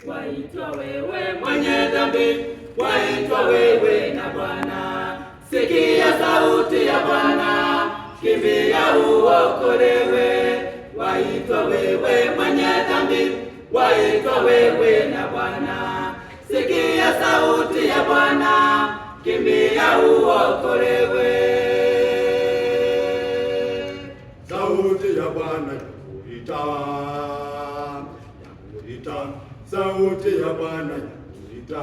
waitwa wewe mwenye dhambi, waitwa wewe na Bwana. Sikia sauti ya Bwana, kimbia uokolewe. Waitwa wewe mwenye dhambi, waitwa wewe na Bwana. Sikia sauti ya Bwana, kimbia uokolewe. Sauti ya Bwana yakuita, yakuita. Sauti ya Bwana yakuita,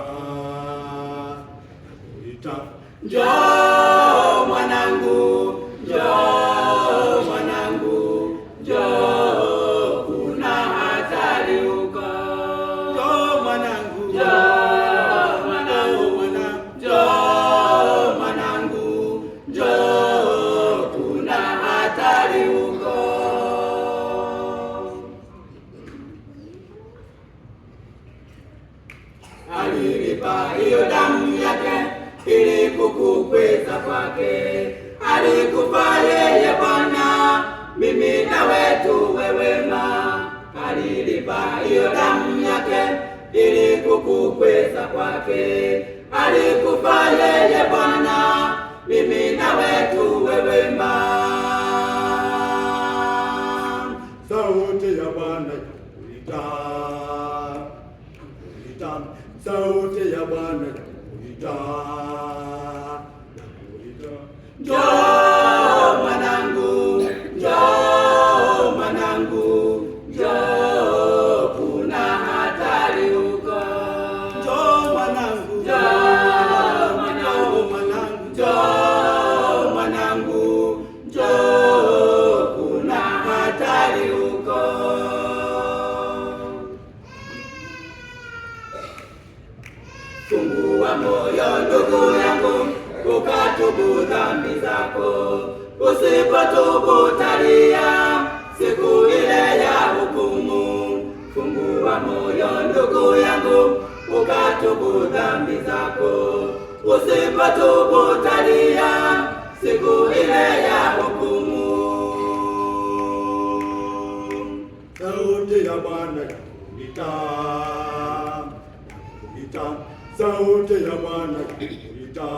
yakuita. Njoo mwanangu, njoo mwanangu, njoo, kuna hatari huko. Njoo mwanangu, Njoo mwanangu, njoo mwanangu, njoo, kuna hatari huko. Alilipa hiyo damu yake ili kukukweza kwake. Alikufa yeye Bwana, mimi na wetu wema. Alilipa hiyo damu yake ili kukukweza kwake. Alikufa yeye Bwana, mimi na wetu wema. sauti ya Bwana yakuita, yakuita. Sauti ya Bwana yakuita, yakuita. Njoo mwanangu, njoo mwanangu, njoo, kuna hatari huko. Njoo mwanangu, Njoo mwanangu, njoo mwanangu, njoo, kuna hatari huko. Fungua moyo ndugu yangu, ukatubu dhambi zako. Usipotubu utalia siku ile ya hukumu. Fungua moyo ndugu yangu, ukatubu dhambi zako. Usipotubu utalia siku ile ya hukumu. sauti ya Bwana yakuita, yakuita. Sauti ya Bwana yakuita.